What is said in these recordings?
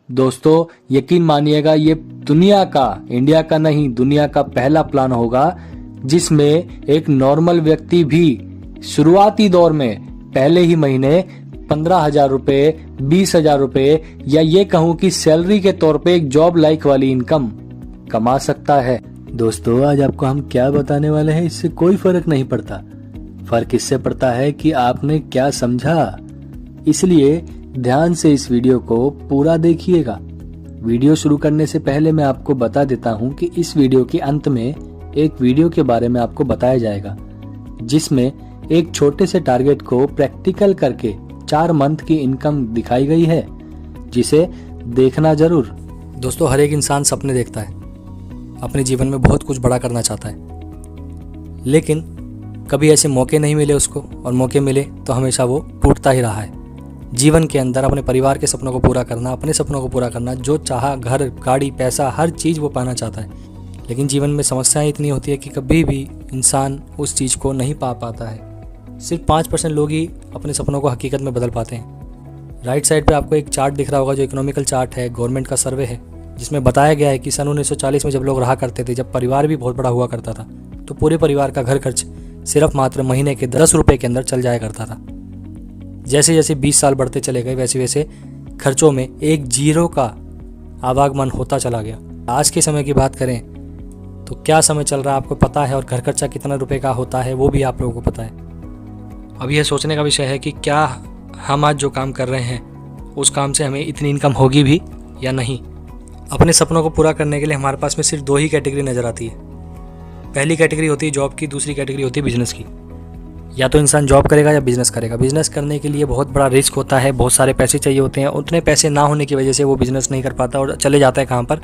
दोस्तों यकीन मानिएगा, ये दुनिया का, इंडिया का नहीं, दुनिया का पहला प्लान होगा जिसमें एक नॉर्मल व्यक्ति भी शुरुआती दौर में पहले ही महीने 15,000 रुपए, 20,000 रुपए या ये कहूं कि सैलरी के तौर पे एक जॉब लाइक वाली इनकम कमा सकता है। दोस्तों आज आपको हम क्या बताने वाले हैं इससे कोई फर्क नहीं पड़ता। फर्क इससे पड़ता है कि आपने क्या समझा। इसलिए ध्यान से इस वीडियो को पूरा देखिएगा। वीडियो शुरू करने से पहले मैं आपको बता देता हूं कि इस वीडियो के अंत में एक वीडियो के बारे में आपको बताया जाएगा जिसमें एक छोटे से टारगेट को प्रैक्टिकल करके 4 मंथ की इनकम दिखाई गई है, जिसे देखना जरूर। दोस्तों हर एक इंसान सपने देखता है, अपने जीवन में बहुत कुछ बड़ा करना चाहता है, लेकिन कभी ऐसे मौके नहीं मिले उसको, और मौके मिले तो हमेशा वो टूटता ही रहा है। जीवन के अंदर अपने परिवार के सपनों को पूरा करना, अपने सपनों को पूरा करना, जो चाहा घर, गाड़ी, पैसा, हर चीज़ वो पाना चाहता है, लेकिन जीवन में समस्याएं इतनी होती है कि कभी भी इंसान उस चीज़ को नहीं पा पाता है। सिर्फ 5% लोग ही अपने सपनों को हकीकत में बदल पाते हैं। राइट साइड पे आपको एक चार्ट दिख रहा होगा जो इकोनॉमिकल चार्ट है, गवर्नमेंट का सर्वे है, जिसमें बताया गया है कि सन 1940 में जब लोग रहा करते थे, जब परिवार भी बहुत बड़ा हुआ करता था, तो पूरे परिवार का घर खर्च सिर्फ मात्र महीने के 10 रुपये के अंदर चल जाया करता था। जैसे जैसे 20 साल बढ़ते चले गए वैसे वैसे खर्चों में एक जीरो का आवागमन होता चला गया। आज के समय की बात करें तो क्या समय चल रहा है आपको पता है, और घर खर्चा कितना रुपए का होता है वो भी आप लोगों को पता है। अब यह सोचने का विषय है कि क्या हम आज जो काम कर रहे हैं उस काम से हमें इतनी इनकम होगी भी या नहीं। अपने सपनों को पूरा करने के लिए हमारे पास में सिर्फ 2 ही कैटेगरी नज़र आती है। पहली कैटेगरी होती है जॉब की, दूसरी कैटेगरी होती है बिजनेस की। या तो इंसान जॉब करेगा या बिजनेस करेगा। बिजनेस करने के लिए बहुत बड़ा रिस्क होता है, बहुत सारे पैसे चाहिए होते हैं। उतने पैसे ना होने की वजह से वो बिजनेस नहीं कर पाता और चले जाता है कहाँ पर,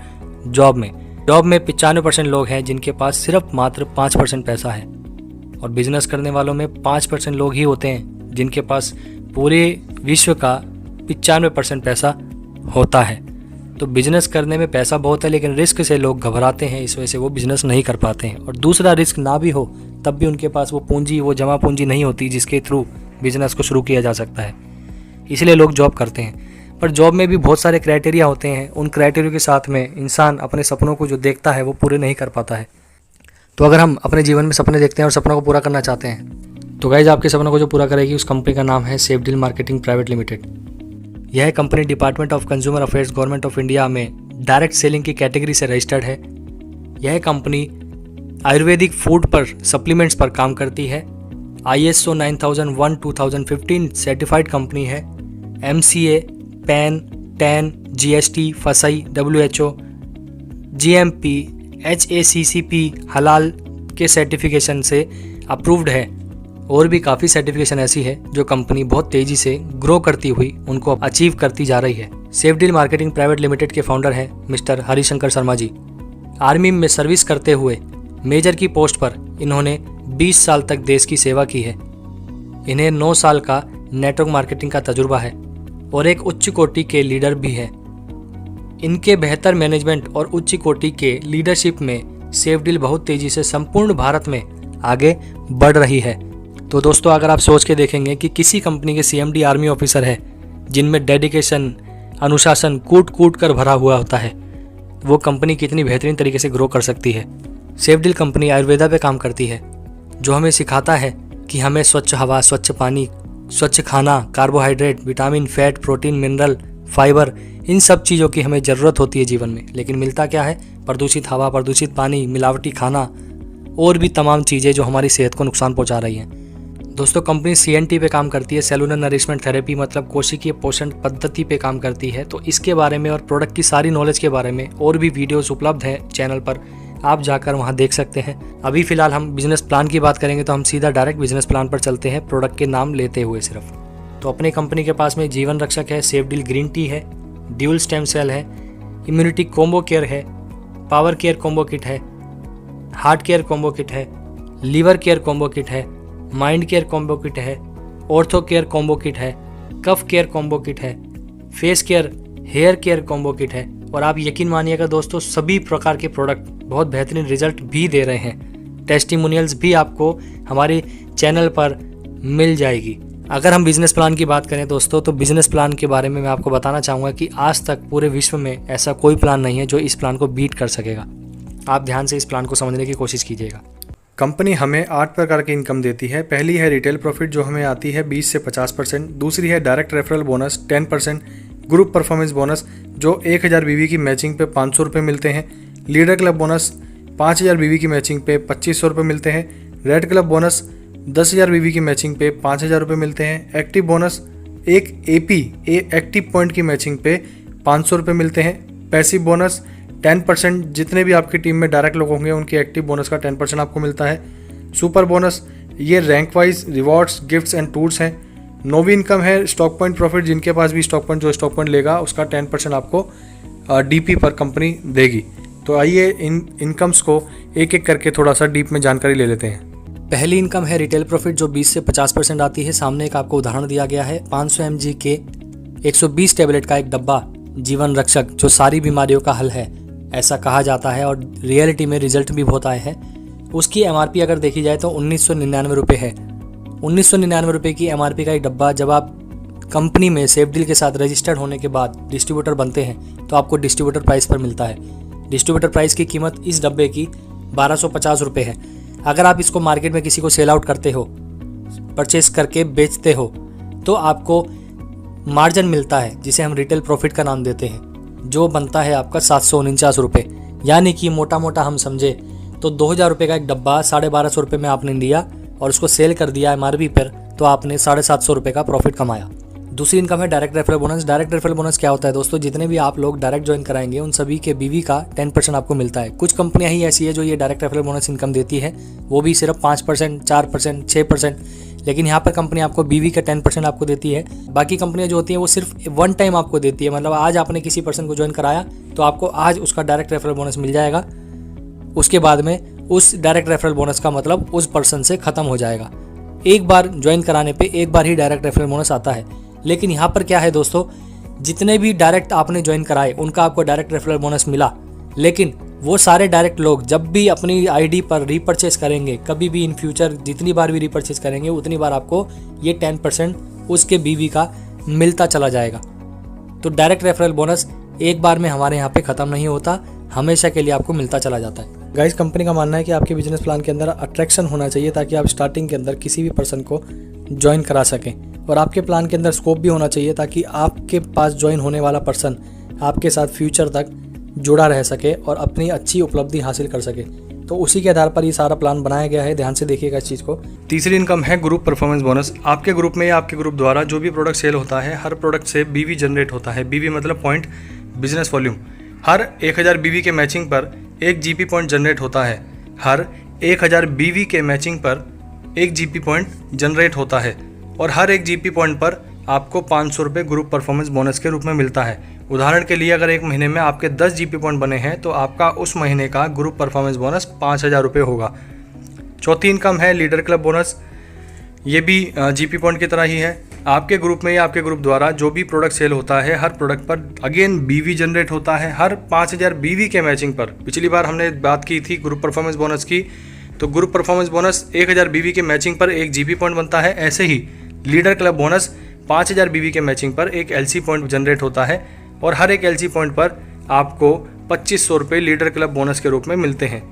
जॉब में। जॉब में 95% लोग हैं जिनके पास सिर्फ मात्र 5% पैसा है, और बिजनेस करने वालों में 5% लोग ही होते हैं जिनके पास पूरे विश्व का 95% पैसा होता है। तो बिजनेस करने में पैसा बहुत है, लेकिन रिस्क से लोग घबराते हैं, इस वजह से वो बिजनेस नहीं कर पाते हैं। और दूसरा, रिस्क ना भी हो तब भी उनके पास वो पूंजी, वो जमा पूंजी नहीं होती जिसके थ्रू बिजनेस को शुरू किया जा सकता है, इसलिए लोग जॉब करते हैं। पर जॉब में भी बहुत सारे क्राइटेरिया होते हैं, उन क्राइटेरिया के साथ में इंसान अपने सपनों को जो देखता है वो पूरे नहीं कर पाता है। तो अगर हम अपने जीवन में सपने देखते हैं और सपनों को पूरा करना चाहते हैं तो गाइस आपके सपनों को जो पूरा करेगी उस कंपनी का नाम है सेफडील मार्केटिंग प्राइवेट लिमिटेड। यह company department of consumer affairs government of India में डायरेक्ट सेलिंग की कैटेगरी से रजिस्टर्ड है। यह कंपनी आयुर्वेदिक फूड पर, सप्लीमेंट्स पर काम करती है। ISO 9001:2015 सर्टिफाइड कंपनी है। MCA, PAN, TAN, GST, FSI, WHO, GMP, HACCP हलाल के सर्टिफिकेशन से अप्रूव्ड है। और भी काफ़ी सर्टिफिकेशन ऐसी है जो कंपनी बहुत तेज़ी से ग्रो करती हुई उनको अचीव करती जा रही है। सेफडील मार्केटिंग प्राइवेट लिमिटेड के फाउंडर हैं मिस्टर हरिशंकर शर्मा जी। आर्मी में सर्विस करते हुए मेजर की पोस्ट पर इन्होंने 20 साल तक देश की सेवा की है। इन्हें 9 साल का नेटवर्क मार्केटिंग का तजुर्बा है और एक उच्च कोटि के लीडर भी है। इनके बेहतर मैनेजमेंट और उच्च कोटि के लीडरशिप में सेफडील बहुत तेज़ी से संपूर्ण भारत में आगे बढ़ रही है। तो दोस्तों अगर आप सोच के देखेंगे कि किसी कंपनी के CMD आर्मी ऑफिसर है जिनमें डेडिकेशन, अनुशासन कूट कूट कर भरा हुआ होता है, वो कंपनी कितनी बेहतरीन तरीके से ग्रो कर सकती है। सेफडील कंपनी आयुर्वेदा पे काम करती है, जो हमें सिखाता है कि हमें स्वच्छ हवा, स्वच्छ पानी, स्वच्छ खाना, carbohydrate, vitamin, fat, protein, mineral, fibre, इन सब चीज़ों की हमें ज़रूरत होती है जीवन में। लेकिन मिलता क्या है? प्रदूषित हवा, प्रदूषित पानी, मिलावटी खाना और भी तमाम चीज़ें जो हमारी सेहत को नुकसान पहुंचा रही हैं। दोस्तों कंपनी CNT पे काम करती है, सेलुलर नरिशमेंट थेरेपी, मतलब कोशिकीय पोषण पद्धति पे काम करती है। तो इसके बारे में और प्रोडक्ट की सारी नॉलेज के बारे में और भी वीडियोस उपलब्ध हैं चैनल पर, आप जाकर वहां देख सकते हैं। अभी फिलहाल हम बिजनेस प्लान की बात करेंगे तो हम सीधा डायरेक्ट बिजनेस प्लान पर चलते हैं, प्रोडक्ट के नाम लेते हुए सिर्फ। तो अपनी कंपनी के पास में जीवन रक्षक है, सेफडील ग्रीन टी है, ड्यूल स्टेम सेल है, इम्यूनिटी कॉम्बो केयर है, पावर केयर कॉम्बो किट है, हार्ट केयर कॉम्बो किट है, लीवर केयर कॉम्बो किट है, माइंड केयर कॉम्बो किट है, ऑर्थो केयर कॉम्बो किट है, कफ केयर कॉम्बो किट है, face care, hair care combo kit है। और आप यकीन मानिएगा दोस्तों, सभी प्रकार के प्रोडक्ट बहुत बेहतरीन रिजल्ट भी दे रहे हैं। टेस्टिमोनियल्स भी आपको हमारे चैनल पर मिल जाएगी। अगर हम बिजनेस प्लान की बात करें दोस्तों, तो बिजनेस प्लान के बारे में मैं आपको बताना चाहूँगा कि आज तक पूरे विश्व में ऐसा कोई प्लान नहीं है जो इस प्लान को बीट कर सकेगा। आप ध्यान से इस प्लान को समझने की कोशिश कीजिएगा। कंपनी हमें 8 प्रकार की इनकम देती है। पहली है रिटेल प्रॉफिट जो हमें आती है 20 से 50%। दूसरी है direct referral bonus 10%। Group performance bonus जो 1000 बीवी की मैचिंग पे 500 रुपये मिलते हैं। लीडर क्लब बोनस 5000 बीवी की मैचिंग पे 2500 रुपये मिलते हैं। रेड क्लब बोनस 10,000 बीवी की मैचिंग पे 5000 रुपये मिलते हैं। एक्टिव बोनस एक एक्टिव पॉइंट की मैचिंग पे 500 रुपये मिलते हैं। पैसिव बोनस 10%, जितने भी आपकी टीम में डायरेक्ट लोग होंगे उनके एक्टिव बोनस का 10% आपको मिलता है। सुपर बोनस ये rank wise rewards, gifts and tours हैं। नोवी इनकम है स्टॉक पॉइंट प्रॉफिट, जिनके पास भी स्टॉक पॉइंट, जो स्टॉक पॉइंट लेगा उसका 10% आपको डीपी पर कंपनी देगी। तो आइए इन इनकम्स को एक एक करके थोड़ा सा डीप में जानकारी ले लेते हैं। पहली इनकम है रिटेल प्रॉफिट जो 20 से 50% आती है। सामने एक आपको उदाहरण दिया गया है, 500 mg के 120 टैबलेट का एक डब्बा जीवन रक्षक जो सारी बीमारियों का हल है, ऐसा कहा जाता है और रियलिटी में रिजल्ट भी बहुत आए हैं। उसकी एमआरपी अगर देखी जाए तो 1999 रुपये है। 1999 रुपये की एमआरपी का एक डब्बा जब आप कंपनी में सेफ डील के साथ रजिस्टर्ड होने के बाद डिस्ट्रीब्यूटर बनते हैं तो आपको डिस्ट्रीब्यूटर प्राइस पर मिलता है। डिस्ट्रीब्यूटर प्राइस की कीमत इस डब्बे की 1250 रुपये है। अगर आप इसको मार्केट में किसी को सेल आउट करते हो, परचेस करके बेचते हो, तो आपको मार्जिन मिलता है जिसे हम रिटेल प्रॉफिट का नाम देते हैं, जो बनता है आपका 749 रुपये। यानी कि मोटा मोटा हम समझे तो 2000 रुपये का एक डब्बा 1250 रुपये में आपने लिया और उसको सेल कर दिया एमआरपी पर, तो आपने 750 रुपये का प्रॉफिट कमाया। दूसरी इनकम है direct referral bonus. Direct referral bonus क्या होता है दोस्तों, जितने भी आप लोग डायरेक्ट ज्वाइन कराएंगे उन सभी के बीवी का 10% आपको मिलता है। कुछ कंपनियां ही ऐसी है जो ये डायरेक्ट रेफरल बोनस इनकम देती है, वो भी सिर्फ 5%, 4%, 6%, लेकिन यहाँ पर कंपनी आपको बीवी का 10% आपको देती है। बाकी कंपनियां जो होती हैं वो सिर्फ वन टाइम आपको देती है, मतलब आज आपने किसी पर्सन को ज्वाइन कराया तो आपको आज उसका डायरेक्ट रेफरल बोनस मिल जाएगा। उसके बाद में उस डायरेक्ट रेफरल बोनस का मतलब उस पर्सन से ख़त्म हो जाएगा। एक बार ज्वाइन कराने पे एक बार ही डायरेक्ट रेफरल बोनस आता है। लेकिन यहाँ पर क्या है दोस्तों, जितने भी डायरेक्ट आपने ज्वाइन कराए उनका आपको डायरेक्ट रेफरल बोनस मिला, लेकिन वो सारे डायरेक्ट लोग जब भी अपनी आईडी पर रीपरचेस करेंगे, कभी भी इन फ्यूचर जितनी बार भी रीपरचेस करेंगे उतनी बार आपको ये 10% उसके बीवी का मिलता चला जाएगा। तो डायरेक्ट रेफरल बोनस एक बार में हमारे यहाँ पे ख़त्म नहीं होता, हमेशा के लिए आपको मिलता चला जाता है। गाइस, कंपनी का मानना है कि आपके बिजनेस प्लान के अंदर अट्रैक्शन होना चाहिए ताकि आप स्टार्टिंग के अंदर किसी भी पर्सन को ज्वाइन करा सकें, और आपके प्लान के अंदर स्कोप भी होना चाहिए ताकि आपके पास ज्वाइन होने वाला पर्सन आपके साथ फ्यूचर तक जुड़ा रह सके और अपनी अच्छी उपलब्धि हासिल कर सके। तो उसी के आधार पर ये सारा प्लान बनाया गया है, ध्यान से देखिएगा इस चीज़ को। तीसरी इनकम है ग्रुप परफॉर्मेंस बोनस। आपके ग्रुप में या आपके ग्रुप द्वारा जो भी प्रोडक्ट सेल होता है, हर प्रोडक्ट से बीवी जनरेट होता है। बीवी मतलब पॉइंट बिजनेस वॉल्यूम। हर 1000 बीवी के मैचिंग पर एक जीपी पॉइंट जनरेट होता है। हर 1000 बीवी के मैचिंग पर एक जीपी पॉइंट जनरेट होता है और हर एक जीपी पॉइंट पर आपको 500 रुपये ग्रुप परफॉर्मेंस बोनस के रूप में मिलता है। उदाहरण के लिए अगर एक महीने में आपके 10 जीपी पॉइंट बने हैं तो आपका उस महीने का ग्रुप परफॉर्मेंस बोनस 5000 रुपये होगा। चौथी इनकम है लीडर क्लब बोनस। ये भी जीपी पॉइंट की तरह ही है। आपके ग्रुप में या आपके ग्रुप द्वारा जो भी प्रोडक्ट सेल होता है, हर प्रोडक्ट पर अगेन बीवी जनरेट होता है। हर 5000 बीवी के मैचिंग पर, पिछली बार हमने बात की थी ग्रुप परफॉर्मेंस बोनस की, तो ग्रुप परफॉर्मेंस बोनस 1000 बीवी के मैचिंग पर एक जीपी पॉइंट बनता है। ऐसे ही लीडर क्लब बोनस 5000 बीवी के मैचिंग पर एक एलसी पॉइंट जनरेट होता है और हर एक एलसी पॉइंट पर आपको 2500 रुपये लीडर क्लब बोनस के रूप में मिलते हैं।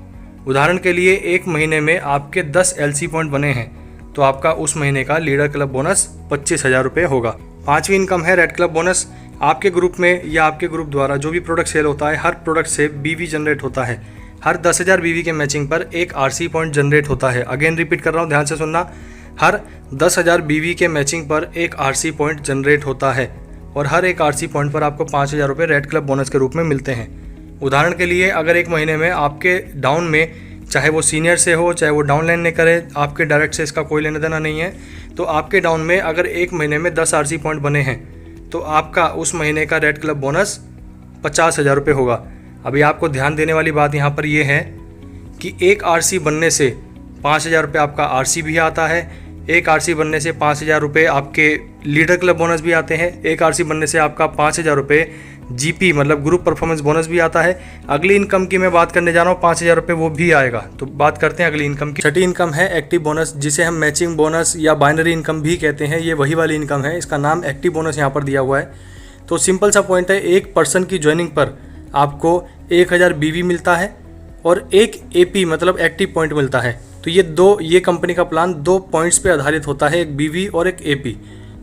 उदाहरण के लिए एक महीने में आपके 10 एलसी पॉइंट बने हैं तो आपका उस महीने का लीडर क्लब बोनस 25,000 रुपये होगा। पांचवी इनकम है रेड क्लब बोनस। आपके ग्रुप में या आपके ग्रुप द्वारा जो भी प्रोडक्ट सेल होता है, हर प्रोडक्ट से बीवी जनरेट होता है। हर 10,000 बीवी के मैचिंग पर एक आरसी पॉइंट जनरेट होता है। अगेन रिपीट कर रहा हूँ, ध्यान से सुनना। हर 10,000 बीवी के मैचिंग पर एक आरसी पॉइंट जनरेट होता है और हर एक आरसी पॉइंट पर आपको 5,000 रुपये रेड क्लब बोनस के रूप में मिलते हैं। उदाहरण के लिए अगर एक महीने में आपके डाउन में, चाहे वो सीनियर से हो चाहे वो डाउन लाइन ने करे, आपके डायरेक्ट से इसका कोई लेना देना नहीं है, तो आपके डाउन में अगर एक महीने में 10 आरसी पॉइंट बने हैं तो आपका उस महीने का रेड क्लब बोनस 50,000 रुपये होगा। अभी आपको ध्यान देने वाली बात यहाँ पर यह है कि एक आरसी बनने से 5,000 रुपये आपका आरसी भी आता है। एक आरसी बनने से 5,000 रुपये आपके लीडर क्लब बोनस भी आते हैं। एक आरसी बनने से आपका 5,000 रुपये जीपी मतलब ग्रुप परफॉर्मेंस बोनस भी आता है। अगली इनकम की मैं बात करने जा रहा हूँ, 5,000 रुपये वो भी आएगा। तो बात करते हैं अगली इनकम की। छठी इनकम है एक्टिव बोनस, जिसे हम मैचिंग बोनस या बाइनरी इनकम भी कहते हैं। ये वही वाली इनकम है, इसका नाम एक्टिव बोनस यहाँ पर दिया हुआ है। तो सिंपल सा पॉइंट है, एक पर्सन की ज्वाइनिंग पर आपको 1000 बीवी मिलता है और एक एपी मतलब एक्टिव पॉइंट मिलता है। तो ये कंपनी का प्लान 2 पॉइंट्स पे आधारित होता है, एक बीवी और एक एपी।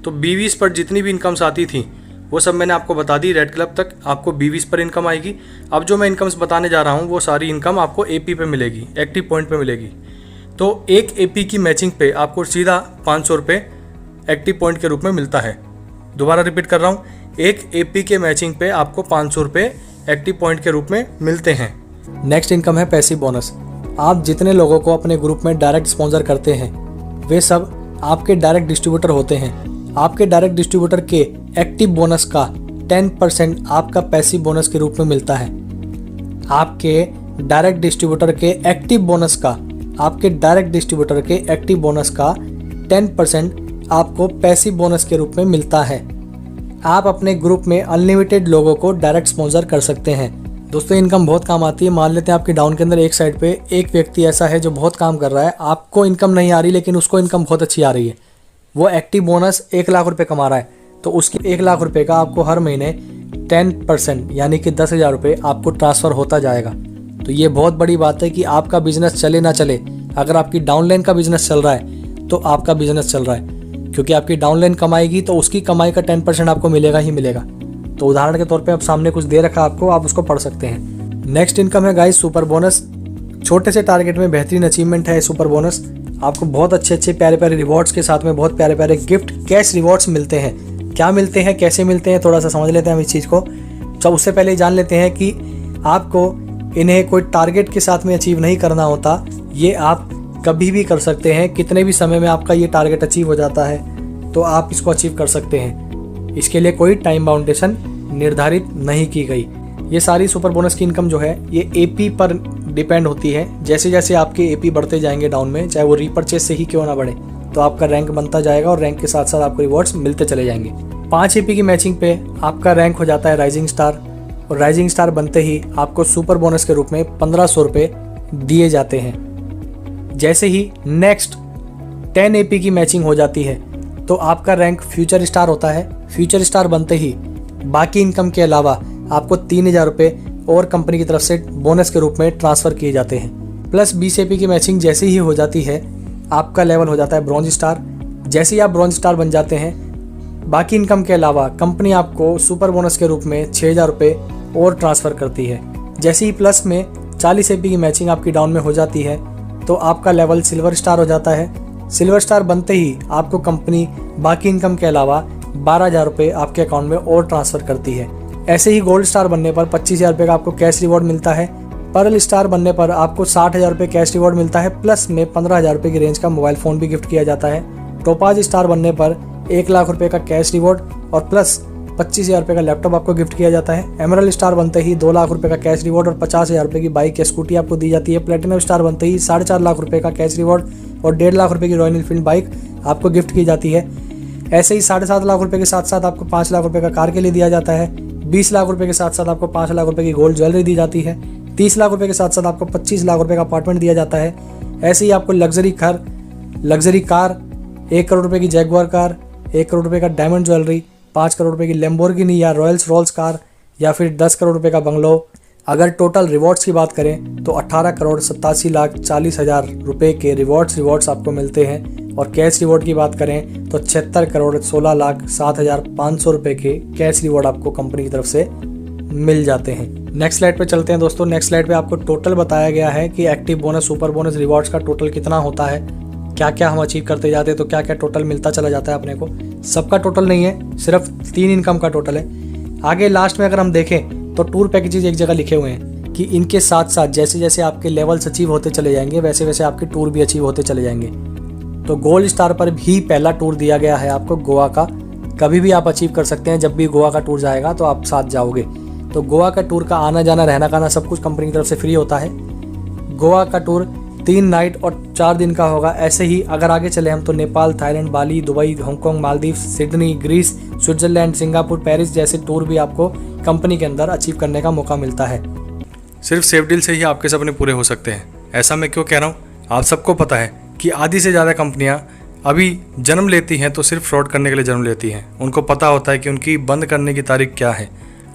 तो बीवीज पर जितनी भी इनकम्स आती थी वो सब मैंने आपको बता दी, रेड क्लब तक आपको बीवीज पर इनकम आएगी। अब जो मैं इनकम्स बताने जा रहा हूँ वो सारी इनकम आपको एपी पे मिलेगी, एक्टिव पॉइंट पे मिलेगी। तो एक एपी की मैचिंग पे आपको सीधा 500 रुपये एक्टिव पॉइंट के रूप में मिलता है। दोबारा रिपीट कर रहा हूँ, एक एपी के मैचिंग पे आपको 500 रुपये एक्टिव पॉइंट के रूप में मिलते हैं। नेक्स्ट इनकम है पैसिव बोनस। आप जितने लोगों को अपने ग्रुप में डायरेक्ट स्पॉन्सर करते हैं वे सब आपके डायरेक्ट डिस्ट्रीब्यूटर होते हैं। आपके डायरेक्ट डिस्ट्रीब्यूटर के एक्टिव बोनस का 10% आपका पैसिव बोनस के रूप में मिलता है। आपके डायरेक्ट डिस्ट्रीब्यूटर के एक्टिव बोनस का 10% आपको पैसिव बोनस के रूप में मिलता है। आप अपने ग्रुप में अनलिमिटेड लोगों को डायरेक्ट स्पॉन्सर कर सकते हैं। दोस्तों इनकम बहुत काम आती है। मान लेते हैं आपकी डाउन के अंदर एक साइड पे एक व्यक्ति ऐसा है जो बहुत काम कर रहा है, आपको इनकम नहीं आ रही लेकिन उसको इनकम बहुत अच्छी आ रही है। वो एक्टिव बोनस 1 लाख रुपए कमा रहा है, तो उसके 1 लाख रुपए का आपको हर महीने 10% यानी कि 10,000 रुपये आपको ट्रांसफ़र होता जाएगा। तो ये बहुत बड़ी बात है कि आपका बिजनेस चले ना चले, अगर आपकी डाउनलाइन का बिजनेस चल रहा है तो आपका बिजनेस चल रहा है, क्योंकि आपकी डाउनलाइन कमाएगी तो उसकी कमाई का 10% आपको मिलेगा ही मिलेगा। तो उदाहरण के तौर पे अब सामने कुछ दे रखा आपको, आप उसको पढ़ सकते हैं। नेक्स्ट इनकम है गाइस सुपर बोनस। छोटे से टारगेट में बेहतरीन अचीवमेंट है सुपर बोनस। आपको बहुत अच्छे प्यारे रिवॉर्ड्स के साथ में बहुत प्यारे गिफ्ट कैश रिवॉर्ड्स मिलते हैं। क्या मिलते हैं, कैसे मिलते हैं, थोड़ा सा समझ लेते हैं हम इस चीज़ को। तो उससे पहले जान लेते हैं कि आपको इन्हें कोई टारगेट के साथ में अचीव नहीं करना होता, ये आप कभी भी कर सकते हैं। कितने भी समय में आपका ये टारगेट अचीव हो जाता है तो आप इसको अचीव कर सकते हैं। इसके लिए कोई टाइम बाउंडेशन निर्धारित नहीं की गई। ये सारी सुपर बोनस की इनकम जो है ये एपी पर डिपेंड होती है। जैसे जैसे आपके एपी बढ़ते जाएंगे डाउन में, चाहे वो रीपरचेज से ही क्यों ना बढ़े, तो आपका रैंक बनता जाएगा और रैंक के साथ साथ आपको रिवॉर्ड्स मिलते चले जाएंगे। 5 एपी की मैचिंग पे आपका रैंक हो जाता है राइजिंग स्टार, और राइजिंग स्टार बनते ही आपको सुपर बोनस के रूप में 1500 रुपये दिए जाते हैं। जैसे ही नेक्स्ट 10 एपी की मैचिंग हो जाती है तो आपका रैंक फ्यूचर स्टार होता है। फ्यूचर स्टार बनते ही बाकी इनकम के अलावा आपको 3000 रुपये और कंपनी की तरफ से बोनस के रूप में ट्रांसफ़र किए जाते हैं। प्लस 20 एपी की मैचिंग जैसे ही हो जाती है आपका लेवल हो जाता है ब्रॉन्ज स्टार। जैसे ही आप ब्रॉन्ज स्टार बन जाते हैं, बाकी इनकम के अलावा कंपनी आपको सुपर बोनस के रूप में 6000 रुपये और ट्रांसफ़र करती है। जैसे ही प्लस में 40 एपी की मैचिंग आपकी डाउन में हो जाती है तो आपका लेवल सिल्वर स्टार हो जाता है। सिल्वर स्टार बनते ही आपको कंपनी बाकी इनकम के अलावा 12,000 रुपये आपके अकाउंट में और ट्रांसफ़र करती है। ऐसे ही गोल्ड स्टार बनने पर 25,000 रुपये का आपको कैश रिवॉर्ड मिलता है। पर्ल स्टार बनने पर आपको 60,000 रुपये कैश रिवॉर्ड मिलता है, प्लस में 15,000 रुपये की रेंज का मोबाइल फ़ोन भी गिफ्ट किया जाता है। टोपाज स्टार बनने पर 1 लाख रुपये का कैश रिवॉर्ड और प्लस 25,000 रुपये का लैपटॉप आपको गिफ्ट किया जाता है। एमरल्ड स्टार बनते ही 2 लाख रुपये का कैश रिवॉर्ड और 50,000 रुपये की बाइक या स्कूटी आपको दी जाती है। प्लेटिनम स्टार बनते ही 4.5 लाख रुपये का कैश रिवॉर्ड और 1.5 लाख रुपये की रॉयल एनफील्ड बाइक आपको गिफ्ट की जाती है। ऐसे ही 7.5 लाख रुपये के साथ साथ आपको 5 लाख रुपये का कार के लिए दिया जाता है। 20 लाख रुपये के साथ साथ आपको 5 लाख रुपये की गोल्ड ज्वेलरी दी जाती है। 30 लाख रुपये के साथ साथ आपको 25 लाख रुपये का अपार्टमेंट दिया जाता है। ऐसे ही आपको लग्जरी कार, 1 करोड़ रुपये की जैगुआर कार, 1 करोड़ रुपये का डायमंड ज्वेलरी, 5 करोड़ रुपये की लैम्बोर्गिनी या रॉल्स कार या फिर 10 करोड़ रुपये का बंगलो। अगर टोटल रिवॉर्ड्स की बात करें तो 18,87,40,000 रुपये के रिवॉर्ड्स आपको मिलते हैं। और कैश रिवॉर्ड की बात करें तो 76,16,07,500 रुपये के कैश रिवॉर्ड आपको कंपनी की तरफ से मिल जाते हैं। नेक्स्ट स्लाइड पे चलते हैं दोस्तों। नेक्स्ट स्लाइड पे आपको टोटल बताया गया है कि active bonus, super bonus, rewards का टोटल कितना होता है, क्या क्या हम अचीव करते जाते हैं, तो क्या क्या टोटल मिलता चला जाता है अपने को। सबका टोटल नहीं है, सिर्फ 3 इनकम का टोटल है। आगे लास्ट में अगर हम देखें तो टूर पैकेजेस एक जगह लिखे हुए हैं कि इनके साथ साथ जैसे जैसे आपके लेवल्स अचीव होते चले जाएंगे वैसे वैसे आपके टूर भी अचीव होते चले जाएंगे। तो गोल्ड स्टार पर भी पहला टूर दिया गया है आपको गोवा का। कभी भी आप अचीव कर सकते हैं, जब भी गोवा का टूर जाएगा तो आप साथ जाओगे। तो गोवा का टूर का आना जाना, रहना खाना सब कुछ कंपनी की तरफ से फ्री होता है। गोवा का टूर 3 नाइट और 4 दिन का होगा। ऐसे ही अगर आगे चले हम तो Nepal, Thailand, Bali, Dubai, Hong Kong, Maldives, Sydney, Greece, Switzerland, Singapore, Paris जैसे टूर भी आपको कंपनी के अंदर अचीव करने का मौका मिलता है। सिर्फ सेफ डील से ही आपके सपने पूरे हो सकते हैं। ऐसा मैं क्यों कह रहा हूँ, आप सबको पता है कि आधी से ज़्यादा कंपनियाँ अभी जन्म लेती हैं तो सिर्फ फ्रॉड करने के लिए जन्म लेती हैं। उनको पता होता है कि उनकी बंद करने की तारीख क्या है।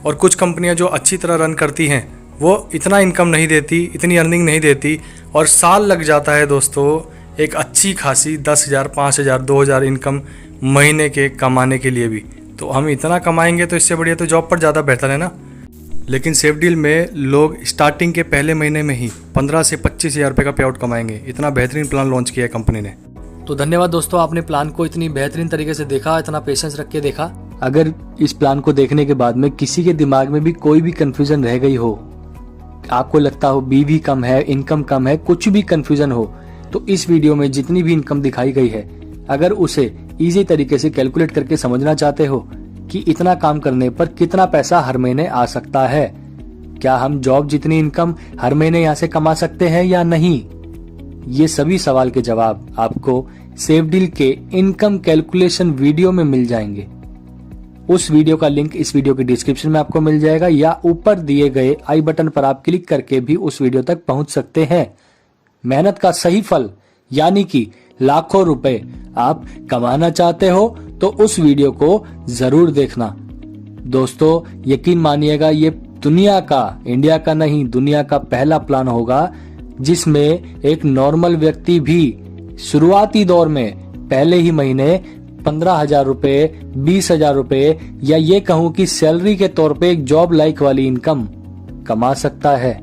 और कुछ कंपनियां जो अच्छी तरह रन करती हैं वो इतना इनकम नहीं देती, इतनी अर्निंग नहीं देती, और साल लग जाता है दोस्तों एक अच्छी खासी 10,000, 5,000, 2,000 इनकम महीने के कमाने के लिए भी। तो हम इतना कमाएंगे तो इससे बढ़िया तो जॉब पर ज़्यादा बेहतर है ना। लेकिन सेफ डील में लोग स्टार्टिंग के पहले महीने में ही 15 से 25,000 रुपये का पे आउट कमाएंगे। इतना बेहतरीन प्लान लॉन्च किया है कंपनी ने। तो धन्यवाद दोस्तों, आपने प्लान को इतनी बेहतरीन तरीके से देखा, इतना पेशेंस रख के देखा। अगर इस प्लान को देखने के बाद में किसी के दिमाग में भी कोई भी कंफ्यूजन रह गई हो, आपको लगता हो बीवी कम है, इनकम कम है, कुछ भी कंफ्यूजन हो, तो इस वीडियो में जितनी भी इनकम दिखाई गई है, अगर उसे इजी तरीके से कैलकुलेट करके समझना चाहते हो कि इतना काम करने पर कितना पैसा हर महीने आ सकता है, क्या हम जॉब जितनी इनकम हर महीने यहाँ से कमा सकते हैं या नहीं, ये सभी सवाल के जवाब आपको सेफ डील के इनकम कैलकुलेशन वीडियो में मिल जाएंगे। उस वीडियो का लिंक इस वीडियो के डिस्क्रिप्शन में आपको मिल जाएगा, या ऊपर दिए गए आई बटन पर आप क्लिक करके भी उस वीडियो तक पहुंच सकते हैं। मेहनत का सही फल यानी कि लाखों रुपए आप कमाना चाहते हो तो उस वीडियो को जरूर देखना। दोस्तों यकीन मानिएगा, ये दुनिया का, इंडिया का नहीं, दुनिया का पहला प्लान होगा जिसमें एक नॉर्मल व्यक्ति भी शुरुआती दौर में पहले ही महीने 15,000 रुपए, 20,000 रुपए, या ये कहूं कि सैलरी के तौर पे एक जॉब लाइक वाली इनकम कमा सकता है।